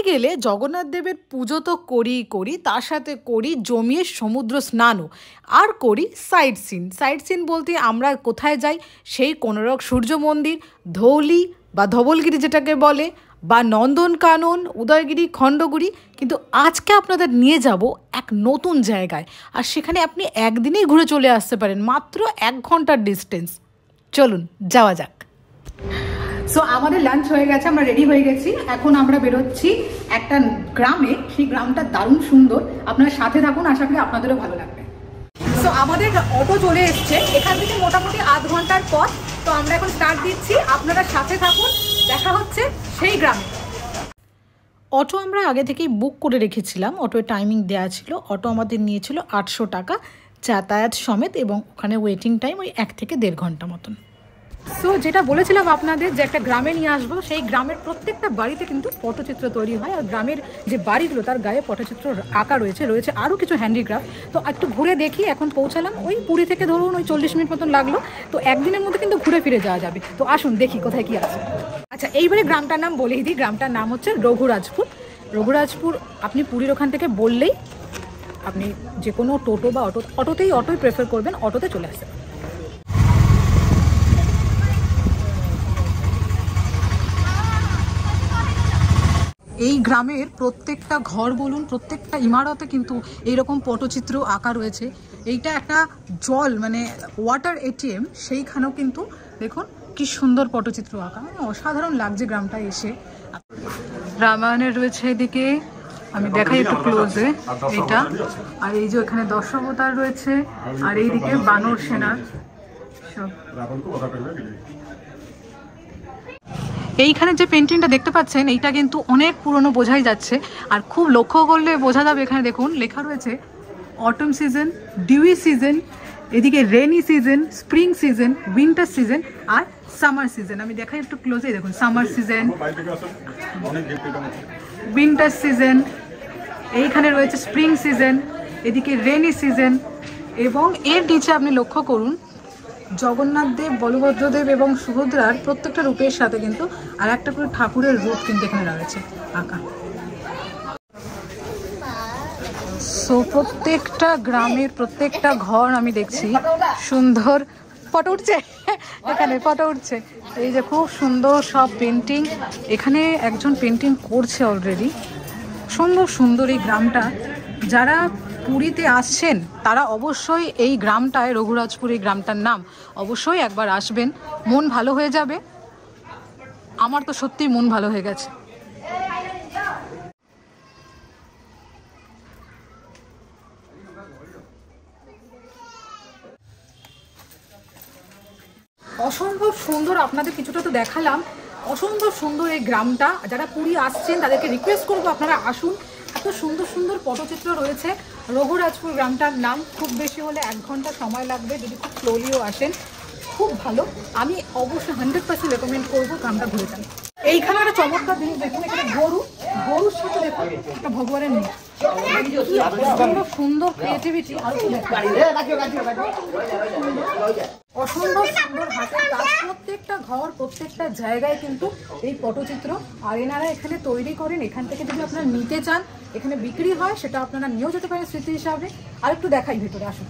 গেলে জগন্নাথ দেবের পুজো তো করি, তার সাথে করি জমিয়ে সমুদ্র স্নানও, আর করি সাইট সিন বলতে আমরা কোথায় যাই, সেই কোনারক সূর্য মন্দির, ধৌলি বা ধবলগিরি যেটাকে বলে, বা নন্দনকানন, উদয়গিরি, খণ্ডগিরি। কিন্তু আজকে আপনাদের নিয়ে যাব এক নতুন জায়গায়, আর সেখানে আপনি একদিনেই ঘুরে চলে আসতে পারেন, মাত্র 1 ঘন্টার ডিস্টেন্স। চলুন যাওয়া যাক। সো আমাদের লাঞ্চ হয়ে গেছে, আমরা রেডি হয়ে গেছি। এখন আমরা বেরোচ্ছি একটা গ্রামে, সেই গ্রামটা দারুণ সুন্দর। আপনারা সাথে থাকুন, আশা করি আপনাদেরও ভালো লাগবে। সো আমাদের অটো চলে এসছে, এখান থেকে মোটামুটি আধ ঘন্টার পথ। তো আমরা এখন স্টার্ট দিচ্ছি, আপনারা সাথে থাকুন, দেখা হচ্ছে সেই গ্রামে। অটো আমরা আগে থেকেই বুক করে রেখেছিলাম, অটোর টাইমিং দেওয়া ছিল। অটো আমাদের নিয়েছিল 800 টাকা যাতায়াত সমেত, এবং ওখানে ওয়েটিং টাইম ওই 1 থেকে 1.5 ঘন্টা মতন। সো যেটা বলেছিলাম আপনাদের যে একটা গ্রামে নিয়ে আসবো, সেই গ্রামের প্রত্যেকটা বাড়িতে কিন্তু পটচিত্র তৈরি হয়, আর গ্রামের যে বাড়িগুলো তার গায়ে পটচিত্র আঁকা রয়েছে আরও কিছু হ্যান্ডিক্রাফট। তো একটু ঘুরে দেখি। এখন পৌঁছালাম ওই পুরী থেকে, ধরুন ওই 40 মিনিট মতন লাগলো। তো একদিনের মধ্যে কিন্তু ঘুরে ফিরে যাওয়া যাবে। তো আসুন দেখি কোথায় কি আছে। আচ্ছা, এইবারে গ্রামটার নাম বলেই দিই। গ্রামটার নাম হচ্ছে রঘুরাজপুর। রঘুরাজপুর আপনি পুরীর ওখান থেকে বললেই, আপনি যে কোনো টোটো বা অটোই প্রেফার করবেন, অটোতে চলে আসে। এই গ্রামের প্রত্যেকটা ঘর বলুন, প্রত্যেকটা ইমারতে কিন্তু এইরকম পটচিত্র আঁকা রয়েছে। এইটা একটা জল মানে ওয়াটার এটিএম, সেইখানেও কিন্তু দেখুন কি সুন্দর পটচিত্র আঁকা, মানে অসাধারণ লাগছে গ্রামটা এসে। রামায়ণের রয়েছে এদিকে, আমি দেখাই একটু ক্লোজে এটা। আর এই যে এখানে দশাবতার রয়েছে, আর এইদিকে বানর সেনার সব। এইখানে যে পেন্টিংটা দেখতে পাচ্ছেন, এইটা কিন্তু অনেক পুরনো বোঝাই যাচ্ছে। আর খুব লক্ষ্য করলে বোঝা যাবে, এখানে দেখুন লেখা রয়েছে অটম সিজন, ডিউই সিজন, এদিকে rainy season, spring season, winter season আর সামার সিজন। আমি দেখাই একটু ক্লোজে, দেখুন সামার সিজন, উইন্টার সিজন, এইখানে রয়েছে স্প্রিং সিজন, এদিকে রেনি সিজন। এবং এর নিচে আপনি লক্ষ্য করুন জগন্নাথ দেব, বলভদ্রদেব এবং সুভদ্রার প্রত্যেকটা রূপের সাথে কিন্তু আর একটা করে ঠাকুরের রূপ কিন্তু এখানে রয়েছে আঁকা। সো প্রত্যেকটা গ্রামের প্রত্যেকটা ঘর আমি দেখছি সুন্দর ফটো উঠছে, এখানে ফটো উঠছে। এই যে খুব সুন্দর সব পেন্টিং, এখানে একজন পেন্টিং করছে অলরেডি। সুন্দর সুন্দর এই গ্রামটা। যারা পুরীতে আসছেন তারা অবশ্যই এই গ্রামটায়, রঘুরাজপুর এই গ্রামটার নাম, অবশ্যই একবার আসবেন, মন ভালো হয়ে যাবে। আমার তো সত্যিই মন ভালো হয়ে গেছে। অসম্ভব সুন্দর, আপনাদের কিছুটা তো দেখালাম। অসম্ভব সুন্দর এই গ্রামটা। যারা পুরী আসছেন তাদেরকে রিকোয়েস্ট করবো আপনারা আসুন। এত সুন্দর সুন্দর পটচিত্র রয়েছে। রঘুরাজপুর গ্রামটার নাম। খুব বেশি হলে 1 ঘন্টা সময় লাগবে, যদি খুব স্লোলিও আসেন খুব ভালো। আমি অবশ্যই 100% রেকমেন্ড করবো গ্রামটা ঘুরে যান। এইখানে একটা চমৎকার জিনিস দেখুন, এখানে গরুর সাথে দেখুন একটা ভগবানের নেই, অসম্ভব সুন্দর ক্রিয়েটিভিটি। অসম্ভব সুন্দর হাতের কাজ, প্রত্যেকটা ঘর প্রত্যেকটা জায়গায় কিন্তু এই পটচিত্র। আর এনারা এখানে তৈরি করেন, এখান থেকে যদি আপনারা নিতে চান এখানে বিক্রি হয়, সেটা আপনারা নিয়েও যেতে পারেন স্মৃতি হিসাবে। আর একটু দেখাই ভেতরে, আসুন।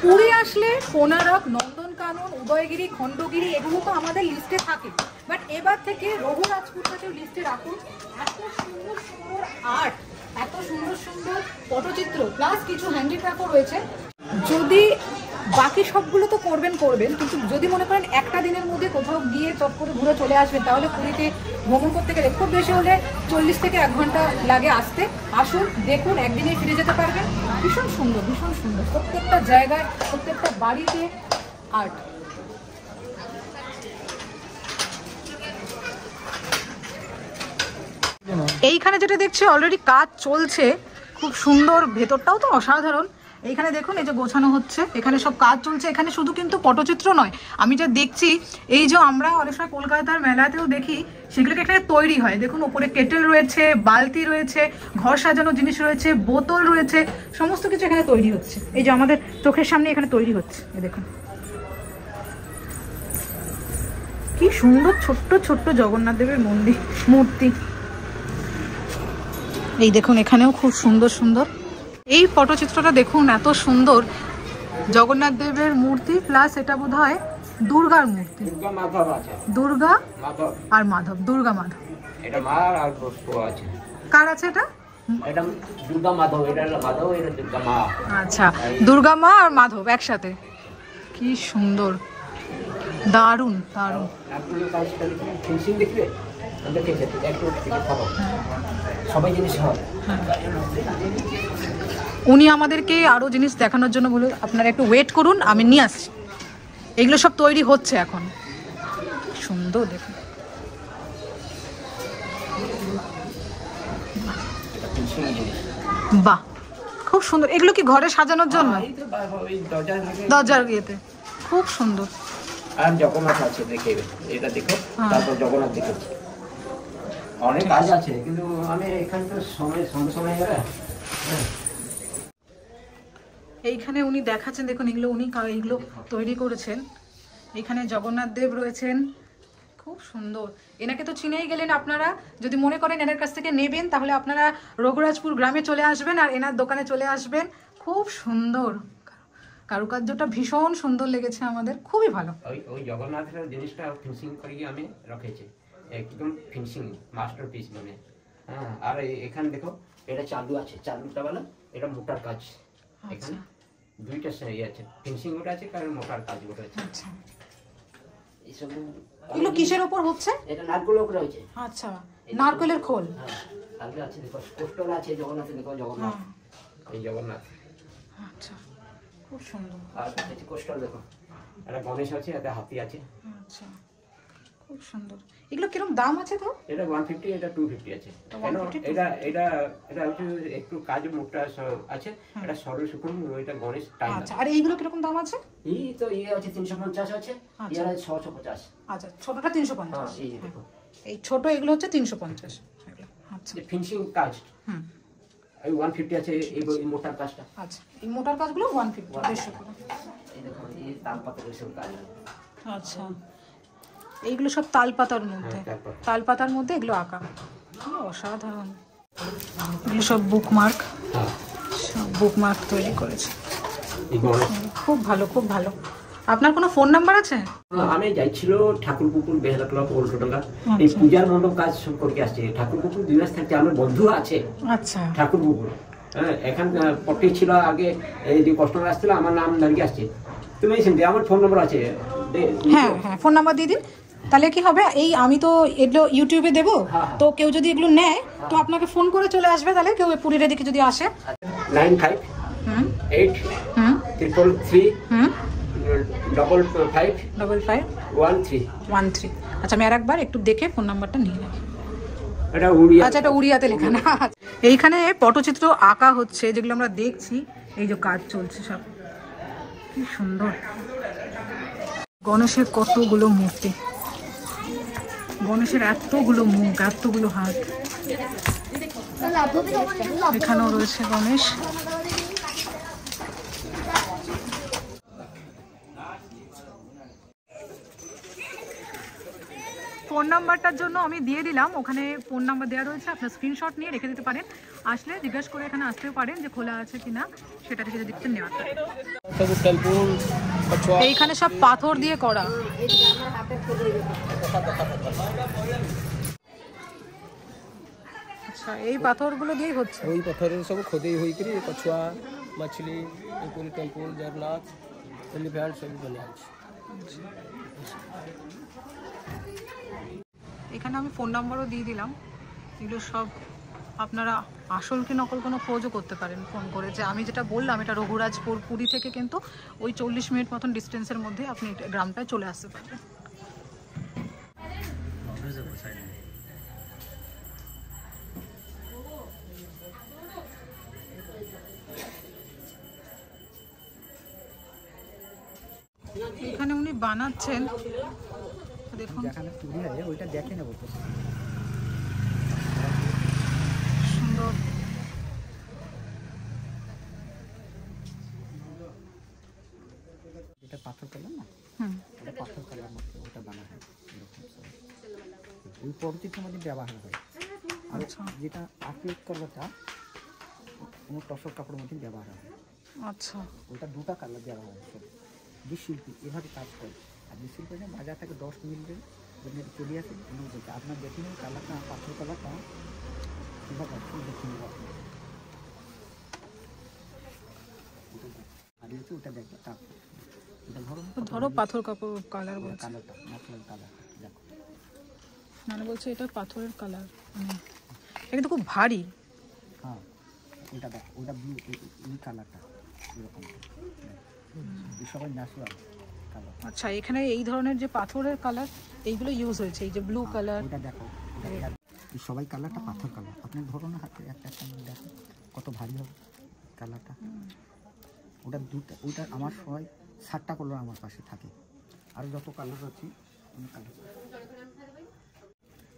পুরী আসলে কোনারক, নন্দনকানন, উদয়গিরি, খণ্ডগিরি এগুলো তো আমাদের লিস্টে থাকে, বাট এবার থেকে রঘুরাজপুরটাকেও লিস্টে রাখুন। এত সুন্দর সুন্দর আর্ট, এত সুন্দর সুন্দর পটচিত্র, প্লাস কিছু হ্যান্ডিক্রাফটও রয়েছে। যদি বাকি সবগুলো তো করবেন, কিন্তু যদি মনে করেন একটা দিনের মধ্যে কোথাও গিয়ে চট করে ঘুরে চলে আসবেন, তাহলে পুরীতে ভ্রমণ করতে গেলে খুব বেশি হলে 40 থেকে 1 ঘন্টা লাগে আসতে। আসুন, দেখুন, একদিনে ফিরে যেতে পারবেন। ভীষণ সুন্দর, ভীষণ সুন্দর, প্রত্যেকটা জায়গায় প্রত্যেকটা বাড়িতে আর্ট। এইখানে যেটা দেখছি অলরেডি কাজ চলছে, খুব সুন্দর, ভেতরটাও তো অসাধারণ। এইখানে দেখুন এই যে গোছানো হচ্ছে, এখানে সব কাজ চলছে। এখানে শুধু কিন্তু পটচিত্র নয়, আমি যা দেখছি, এই যে আমরা অনেক সময় কলকাতার মেলাতেও দেখি, সেগুলোকে এখানে তৈরি হয়। দেখুন ওপরে কেটেল রয়েছে, বালতি রয়েছে, ঘর সাজানোর জিনিস রয়েছে, বোতল রয়েছে, সমস্ত কিছু এখানে তৈরি হচ্ছে। এই যে আমাদের চোখের সামনে এখানে তৈরি হচ্ছে, দেখুন কি সুন্দর ছোট্ট ছোট্ট জগন্নাথ দেবের মূর্তি। এই দেখুন এখানেও খুব সুন্দর সুন্দর এই পটচিত্রটা দেখুন, এত সুন্দর জগন্নাথ দেবের মূর্তি প্লাস এটা বোধ হয় দুর্গার মূর্তি। দুর্গা আর মাধব, দুর্গা মাধব। এটা মা আর আছে। কার আছে এটা? এটা দুর্গা মাধব, এটা মাধব, এটা দুর্গা মা। আচ্ছা, দুর্গা মা আর মাধব একসাথে, কি সুন্দর, দারুণ দারুণ। ফিনিশিং দেখবে, একটু সবাই জিনিস হয়। উনি আমাদেরকে আরো জিনিস দেখানোর জন্য বলে আপনারা একটু ওয়েট করুন, আমি নিয়ে আসছি। এগুলো সব তৈরি হচ্ছে এখন। সুন্দর দেখুন, বাহ খুব সুন্দর। এগুলো কি ঘরে সাজানোর জন্য? দরজার ইয়েতে খুব সুন্দর। আর জগন্নাথ আছে, দেখে এটা দেখো, তারপর জগন্নাথ দেখো, অনেক কাজ আছে কিন্তু আমি এখানে তো সময় সঙ্গে সঙ্গে যাবে। এইখানে উনি দেখাচ্ছেন, দেখুন এগুলো উনি এগুলো তৈরি করেছেন। এখানে জগন্নাথ দেব রয়েছেন, খুব সুন্দর। এনাকে তো চিনেই গেলেন আপনারা। যদি মনে করেন এনার কাছ থেকে নেবেন তাহলে আপনারা রঘুরাজপুর গ্রামে চলে আসবেন আর এনার দোকানে চলে আসবেন। খুব সুন্দর কারুকার্যটা, ভীষণ সুন্দর লেগেছে আমাদের, খুবই ভালো। ওই জগন্নাথের জিনিসটা ফিনিশিং করিয়ে আমি রেখেছি, একদম ফিনিশিং মাস্টারপিস মানে। হ্যাঁ, আর এখানে দেখো এটা চালু আছে, চালুটা বলে এটা মোটার কাজ। এখানে দুইটা ইয়ে আছে, ফিনিশিং ওটা আছে, কারণ মোটার কাজ ওটা আছে। আচ্ছা, এইসব এগুলো কিসের উপর হচ্ছে? এটা নারকেলের উপর রয়েছে। আচ্ছা, নারকেলের খোল। হ্যাঁ, তাহলে আছে দেখো, কোস্টল আছে জগন্নাথ, দেখো জগন্নাথ, এই জগন্নাথ। আচ্ছা, খুব সুন্দর। আর এই কোস্টল দেখো, এটা গণেশ আছে, এটা হাতি আছে। আচ্ছা, খুব সুন্দর। এগুলো কিরকম দাম আছে তো? এটা 150, এটা 250 আছে। কেন এটা এটা এটা হচ্ছে একটু কাজ মোটা আছে, এটা সরল শুকনো, ওইটা গণেশ টাইম। আচ্ছা, আর এইগুলো কিরকম দাম আছে? এই তো ইয়ে আছে 350 আছে, এর আছে 650। আচ্ছা, ছোটটা 350। হ্যাঁ, এই দেখো, এই ছোট এগুলো হচ্ছে 350। আচ্ছা, যে ফিনিশিং কাজ এই 150 আছে, এই মোটার কাজটা। আচ্ছা, এই মোটার কাজগুলো 150 150 করে। এই দেখো, এই তালপাতার এসব কাজ। আচ্ছা, এইগুলো সব তালপাতার মধ্যে, তালপাতার মধ্যে এগুলো আঁকা, অসাধারণ। এগুলো সব বুকমার্ক, সব বুকমার্ক তৈরি করেছে, খুব ভালো খুব ভালো। আপনার কোনো ফোন নাম্বার আছে? আমি যাইছিল ঠাকুরপুকুর বেহালা ক্লাব উল্টোডাঙ্গা, এই পূজার মণ্ডপ কাজ সম্পর্কে আসছে। ঠাকুরপুকুর 2 মাস থাকতে আমার বন্ধু আছে। আচ্ছা, ঠাকুরপুকুর, হ্যাঁ, এখান পটে ছিল আগে, এই যে কাস্টমার আসছিল আমার নাম দাঁড়িয়ে আসছে। তুমি শুনতে, আমার ফোন নম্বর আছে। হ্যাঁ হ্যাঁ, ফোন নাম্বার দিয়ে দিন। তাহলে কি হবে, এই আমি তো এগুলো ইউটিউবে দেবো, তো কেউ যদি এগুলো নেয় তো আপনাকে ফোন করে চলে আসবে। তাহলে কেউ পুরীর দিকে যদি আসে, 95 8 333 55 13। আচ্ছা, আমি আর একবার একটু দেখে ফোন নাম্বারটা নিয়ে নেব। এটা উড়িয়া। আচ্ছা, এটা উড়িয়াতে লেখা না। এইখানে পটচিত্র আঁকা হচ্ছে, যেগুলো আমরা দেখছি, এই যে কাজ চলছে সব, কি সুন্দর। গণেশের কতগুলো মূর্তি, গণেশের এতগুলো মুখ, এতগুলো হাত। এখানেও রয়েছে গণেশ। ফোন নাম্বারটার জন্য আমি দিয়ে দিলাম, ওখানে ফোন নাম্বার দেওয়া রয়েছে, আপনার স্ক্রিনশট নিয়ে রেখে দিতে পারেন। আসলে জিজ্ঞাসা করে এখানে আসতেও পারেন যে খোলা আছে কিনা, সেটা থেকে যদি নেওয়া যায়। এইখানে সব পাথর দিয়ে করা। আচ্ছা, এই পাথরগুলো দিয়েই হচ্ছে। ওই পাথরের সব খোদেই হইকি কছুয়া, মাছলি, পুরী টেম্পল, জগন্নাথ, এলিফ্যান্ট সব বনে আছে। এখানে আমি ফোন নাম্বারও দিয়ে দিলাম। এগুলো সব আপনারা আসল কি নকল কোনো খোঁজও করতে পারেন ফোন করে, যে আমি যেটা বললাম এটা রঘুরাজপুর, পুরী থেকে কিন্তু ওই 40 মিনিট মতন ডিস্টেন্সের মধ্যে আপনি গ্রামটায় চলে আসতে পারবেন। এখানে উনি বানাচ্ছেন, দেখুন ওইটা দেখে নেবো সুন্দর। এটা পাথর কালার না, এটা পাথর কালার মতো ওটা বানা হয়। প্রতিটার মধ্যে ব্যবহার হয়। আর যেটা আর্টিক কালারটা কোনো টসর কাপড়ের মধ্যে ব্যবহার হয়। আচ্ছা, ওটা দুটা কালার দেওয়া হয়। যে শিল্পী এভাবে কাজ করে, আর যে শিল্পী বাজার থেকে 10 মিনিটে চলে আসে বলছে আপনার দেখে নেব কালারটা, পাথর কালারটা কীভাবে দেখে নেব আপনি। আর হচ্ছে ওটা দেখবে তারপর ওটা ধরো পাথর কাপড় কালার বলছে, কালারটা ন্যাচারাল কালার দেখো, মানে বলছে এটা পাথরের কালার, এটা তো খুব ভারী। হ্যাঁ ওটা দেখো, ওটা ব্লু, এই কালারটা এরকম সবাই ন্যাচারাল কালার। আচ্ছা, এখানে এই ধরনের যে পাথরের কালার এইগুলো ইউজ হয়েছে, এই যে ব্লু কালার। ওটা দেখো, সবাই কালারটা পাথর কালার। আপনি ধরো না হাতে একটা দেখো কত ভারী হবে কালারটা। ওটা দুটা, ওইটা আমার সবাই 7টা কালার আমার পাশে থাকে। আর যত কালার আছে কালার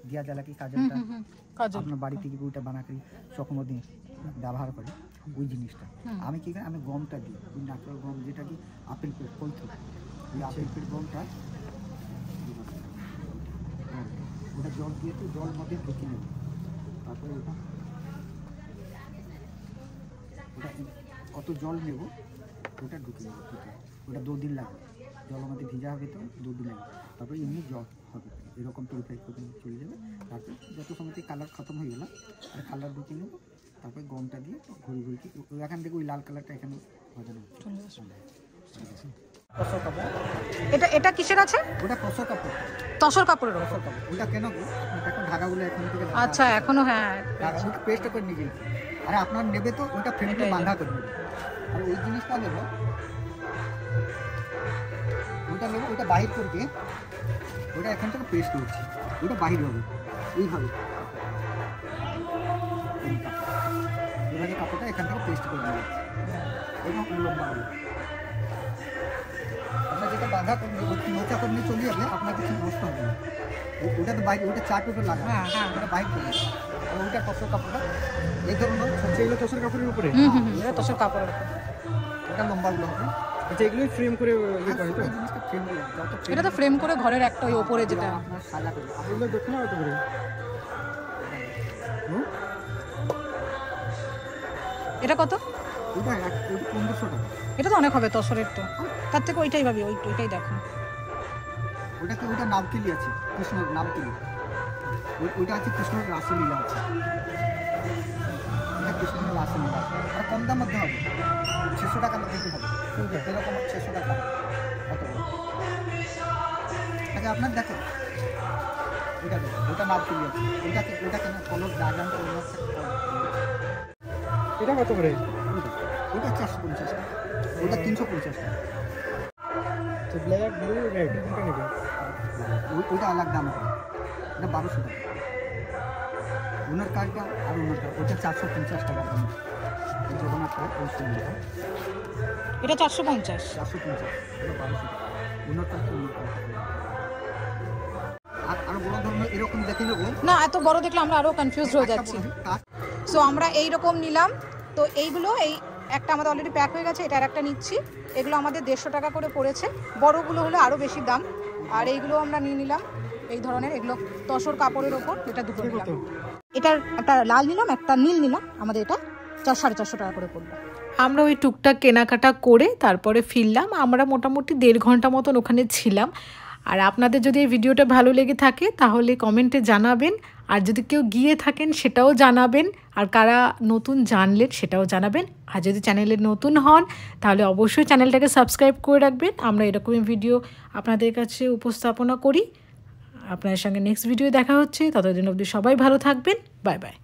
দিয়া জ্বালা কি কাজলটা আপনার বাড়ি থেকে ওইটা বানা করি চকমো দিয়ে ব্যবহার করে ওই জিনিসটা। আমি কি করি, আমি গমটা দিই, ওই ন্যাচারাল গম যেটা কি আপেল পেট পৈথ, ওই আপেল পেট গমটা ওটা জল দিয়ে তো জল মধ্যে ঢুকে নেব। তারপরে ওটা কত জল নেব ওটা ঢুকে নেব, ওটা 2 দিন লাগবে, জলের মধ্যে ভিজা হবে তো 2 দিন লাগবে। তারপরে এমনি জল হবে, এরকম পিউরিফাই করে চলে যাবে। তারপর যত সময়তে কালার খতম হয়ে গেল আর কালার ঢুকে নেব। তারপরে গমটা দিয়ে ঘুরি ঘুরি এখান থেকে ওই লাল কালারটা এখানে বাজানো হচ্ছে। এটা এটা কিসের আছে? ওটা তসর কাপড়, তসর কাপড়ের তসর কাপড়। ওটা কেন এখন ঢাকাগুলো এখন থেকে আচ্ছা এখনো, হ্যাঁ ওটা পেস্ট করে নিয়ে গেছি। আর আপনার নেবে তো ওটা ফ্রেমে বাঁধা করে নেবে। আর ওই জিনিসটা নেব, ওটা নেব, ওটা বাহির করতে ওটা এখান থেকে পেস্ট করছি, ওটা বাহির হবে এইভাবে, এইভাবে কাপড়টা এখান থেকে পেস্ট করে নেবে এবং লম্বা হবে। আপনার যেটা বাঁধা করে মোচা করে নিয়ে চলে যাবে, আপনার কিছু নষ্ট হবে না। ওটা তো বাইরে, ওটা চার পেপার লাগাবে, ওটা বাইর করবে। আর ওইটা তসর কাপড়টা এই ধরনের এগুলো তসর কাপড়ের উপরে, এটা তসর কাপড়ের উপরে, ওটা লম্বাগুলো হবে। আচ্ছা, এগুলোই ফ্রেম করে ইয়ে করে তো? এটা তো ফ্রেম করে ঘরের একটা ওই ওপরে যেটা আপনার সাজা করে এগুলো দক্ষিণা হতে পারে। এটা কত? ওটা 1500 টাকা। এটা তো অনেক হবে তসরের, তো তার থেকে ওইটাই ভাবি, ওইটাই দেখো। ওটা কি, ওটা নাবকিলি আছে, কৃষ্ণর নাবকিলি, ওইটা আছে কৃষ্ণর রাসলীলা আছে, এটা কৃষ্ণর রাসলীলা আছে। আর কম দাম মধ্যে হবে, 600 টাকার মধ্যে হবে, এরকম 600 টাকা কত। আচ্ছা আপনার দেখো ওটা দেখো, ওটা নাবকিলি আছে, ওটা কেন কলর ডায়াগ্রাম করে এটা কত করে? ওটা 450 টাকা, ওটা 350 টাকা। তো ব্ল্যাক, ব্লু, রেড কোনটা নেবে? ওইটা আলাদা দাম হবে, এটা 1200 টাকা। ওনার কার্ডটা আর ওনার কার্ড ওটা 450 টাকা দাম। জগন্নাথ কার্ড ওই সুন্দর, এটা 450, 450, এটা 1200 টাকা। ওনার কার্ড ওনার কার্ড। আর আরও বড় ধরনের এরকম দেখে নেবো না, এত বড় দেখলে আমরা আরো কনফিউজ হয়ে যাচ্ছি। সো আমরা এইরকম নিলাম, তো এইগুলো এই একটা আমাদের অলরেডি প্যাক হয়ে গেছে, এটা আর একটা নিচ্ছি। এগুলো আমাদের 150 টাকা করে পড়েছে, বড়গুলো হলে আরও বেশি দাম। আর এইগুলো আমরা নিয়ে নিলাম এই ধরনের, এগুলো তসর কাপড়ের ওপর, এটা দুটো নিলাম। এটার একটা লাল নিলাম, একটা নীল নিলাম, আমাদের এটা 450 টাকা করে পড়লো। আমরা ওই টুকটাক কেনাকাটা করে তারপরে ফিরলাম। আমরা মোটামুটি 1.5 ঘন্টা মতন ওখানে ছিলাম। আর আপনাদের যদি এই ভিডিওটা ভালো লেগে থাকে তাহলে কমেন্টে জানাবেন, আর যদি কেউ গিয়ে থাকেন সেটাও জানাবেন, আর কারা নতুন জানলেন সেটাও জানাবেন। আর যদি চ্যানেলে নতুন হন তাহলে অবশ্যই চ্যানেলটাকে সাবস্ক্রাইব করে রাখবেন। আমরা এরকমই ভিডিও আপনাদের কাছে উপস্থাপনা করি। আপনাদের সঙ্গে নেক্সট ভিডিও দেখা হচ্ছে, ততদিন অবধি সবাই ভালো থাকবেন। Bye bye.